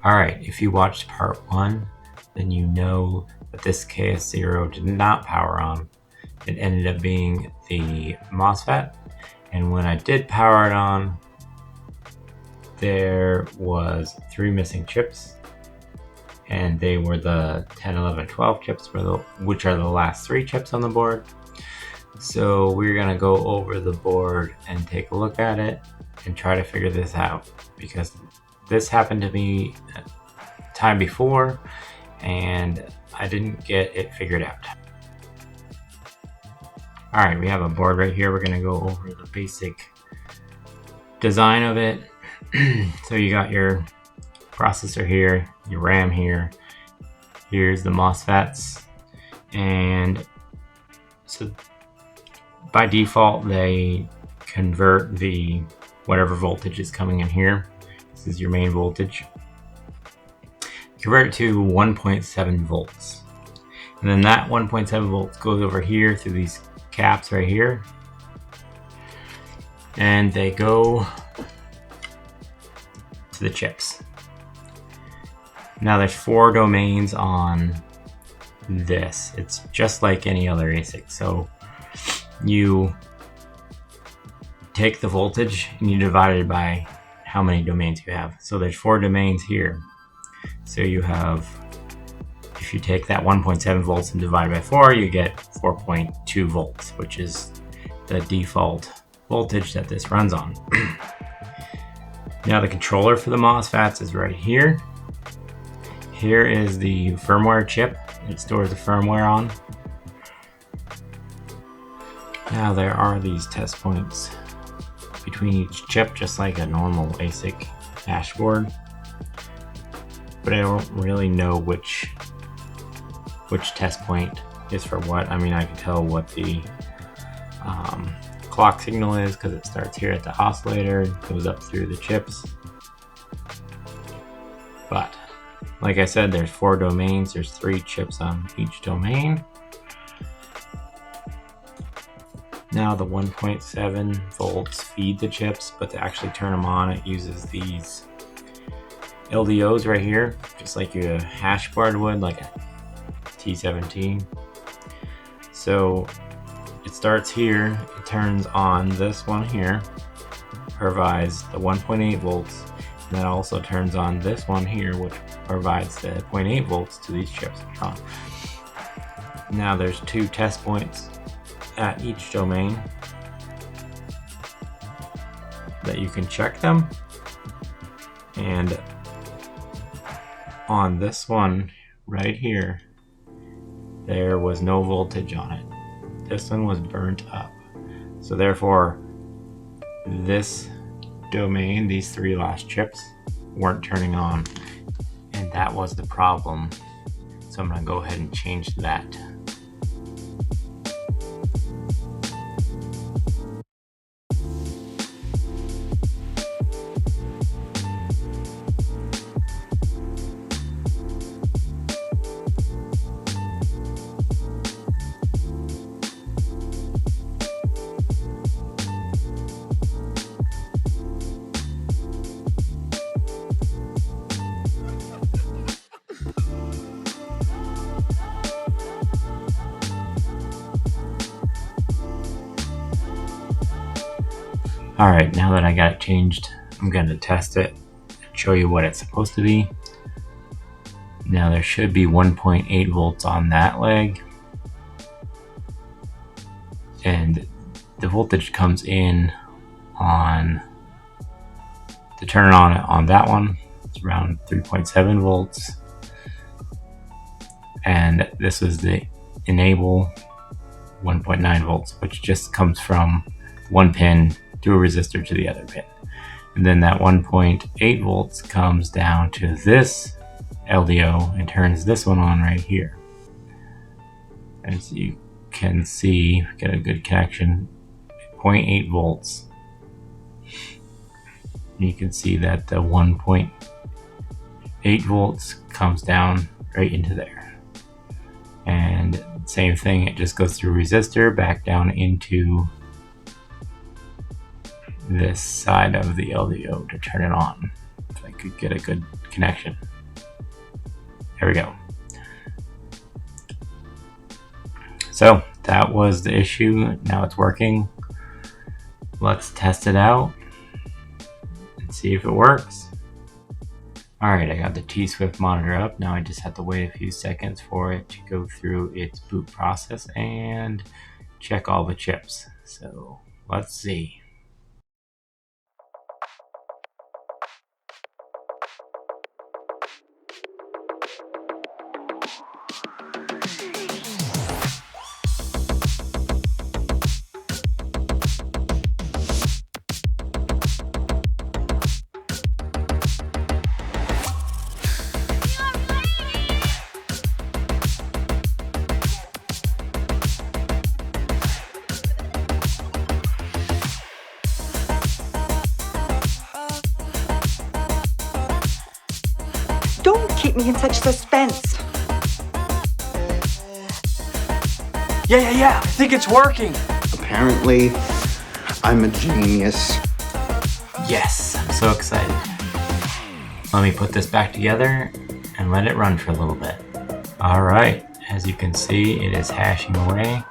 Alright, if you watched part 1, then you know that this KS0 did not power on. It ended up being the MOSFET, and when I did power it on, there was 3 missing chips, and they were the 10, 11, 12 chips, which are the last 3 chips on the board. So we're gonna go over the board and take a look at it and try to figure this out, because this happened to me time before and I didn't get it figured out. Alright, we have a board right here. We're gonna go over the basic design of it. So you got your processor here, your RAM here, here's the MOSFETs, and so by default they convert the whatever voltage is coming in here. This is your main voltage. Convert it to 1.7 volts. And then that 1.7 volts goes over here through these caps right here. And they go to the chips. Now there's 4 domains on this. It's just like any other ASIC. So you take the voltage and you divide it by how many domains you have. So there's 4 domains here. So you have, if you take that 1.7 volts and divide by 4, you get 4.2 volts, which is the default voltage that this runs on. Now the controller for the MOSFETs is right here. Here is the firmware chip. It stores the firmware on. Now there are these test points between each chip, just like a normal ASIC dashboard. But I don't really know which test point is for what. I mean, I can tell what the clock signal is because it starts here at the oscillator, goes up through the chips. But like I said, there's 4 domains. There's 3 chips on each domain. Now the 1.7 volts feed the chips, but to actually turn them on, it uses these LDOs right here, just like your hash board would, like a T17. So it starts here, it turns on this one here, provides the 1.8 volts, and then also turns on this one here, which provides the 0.8 volts to these chips. Now there's 2 test points at each domain that you can check them, and on this one right here there was no voltage on it. This one was burnt up, so therefore this domain, these 3 last chips, weren't turning on, and that was the problem. So I'm gonna go ahead and change that. Alright, now that I got it changed, I'm going to test it and show you what it's supposed to be. Now there should be 1.8 volts on that leg, and the voltage comes in on, to turn it on that one, it's around 3.7 volts, and this is the enable 1.9 volts, which just comes from one pin to a resistor to the other pin. And then that 1.8 volts comes down to this LDO and turns this one on right here. As you can see, get a good connection, 0.8 volts. You can see that the 1.8 volts comes down right into there. And same thing, it just goes through resistor back down into this side of the LDO to turn it on. if I could get a good connection. There we go. So that was the issue. Now it's working. Let's test it out and see if it works. Alright, I got the T-Swift monitor up. Now I just have to wait a few seconds for it to go through its boot process and check all the chips. So let's see. Don't keep me in such suspense. Yeah, I think it's working. Apparently, I'm a genius. Yes, I'm so excited. Let me put this back together and let it run for a little bit. Alright, as you can see, it is hashing away.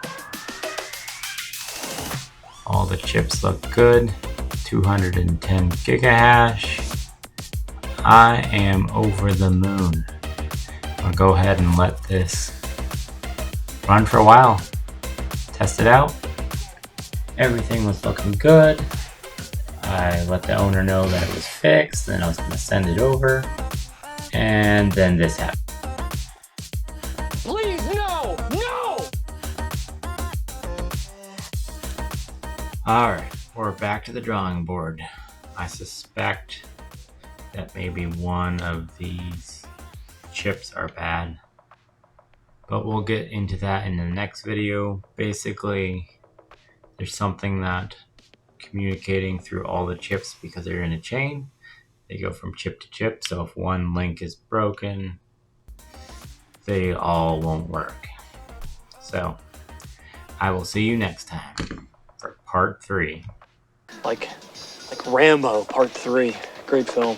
All the chips look good. 210 gigahash. I am over the moon. I'll go ahead and let this run for a while. Test it out. Everything was looking good. I let the owner know that it was fixed, then I was going to send it over. And then this happened. Please, no! Alright, we're back to the drawing board. I suspect that maybe one of these chips are bad, but we'll get into that in the next video. Basically, there's something that communicating through all the chips because they're in a chain. They go from chip to chip, so if one link is broken, they all won't work. So, I will see you next time for part 3. Like Rambo Part 3. Great film.